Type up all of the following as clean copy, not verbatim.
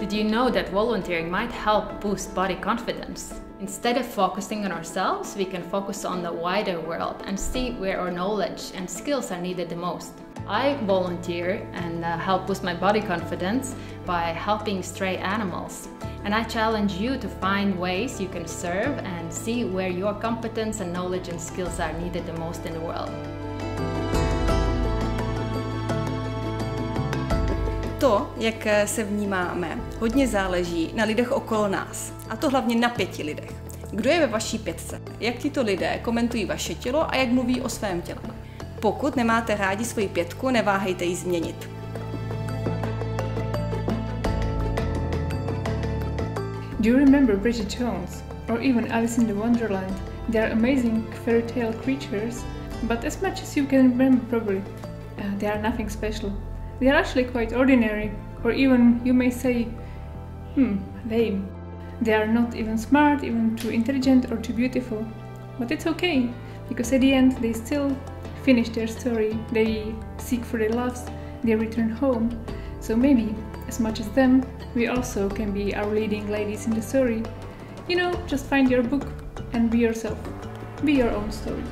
Did you know that volunteering might help boost body confidence? Instead of focusing on ourselves, we can focus on the wider world and see where our knowledge and skills are needed the most. I volunteer and help boost my body confidence by helping stray animals. And I challenge you to find ways you can serve and see where your competence and knowledge and skills are needed the most in the world. To, jak se vnímáme, hodně záleží na lidech okolo nás. A to hlavně na 5 lidech. Kdo je ve vaší 5? Jak tito lidé komentují vaše tělo a jak mluví o svém těle? Pokud nemáte rádi svoji 5, neváhejte ji změnit. Do you remember Bridget Jones or even Alice in the Wonderland? They are amazing fairy tale creatures, but as much as you can remember probably, they are nothing special. They are actually quite ordinary, or even you may say, lame. They are not even smart, even too intelligent or too beautiful. But it's okay, because at the end they still finish their story, they seek for their loves, they return home. So maybe, as much as them, we also can be our leading ladies in the story. You know, just find your book and be yourself. Be your own story.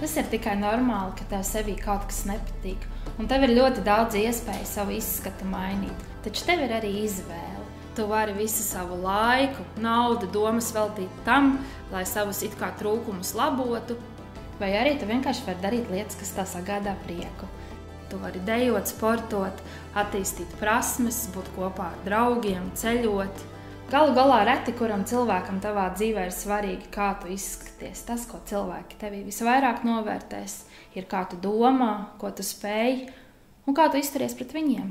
Tas ir tikai normāli, ka tev sevī kaut kas nepatīk, un tev ir ļoti daudz iespēju savu izskatu mainīt. Taču tev ir arī izvēle. Tu vari visu savu laiku, naudu, domas veltīt tam, lai savus it kā trūkumus labotu, vai arī tu vienkārši vari darīt lietas, kas tev sagādā prieku. Tu vari dejot, sportot, attīstīt prasmes, būt kopā ar draugiem, ceļot. Galu galā reti, kuram cilvēkam tavā dzīvē ir svarīgi, kā tu izskaties. Tas, ko cilvēki tevī visvairāk novērtēs, ir kā tu domā, ko tu spēj un kā tu izturies pret viņiem.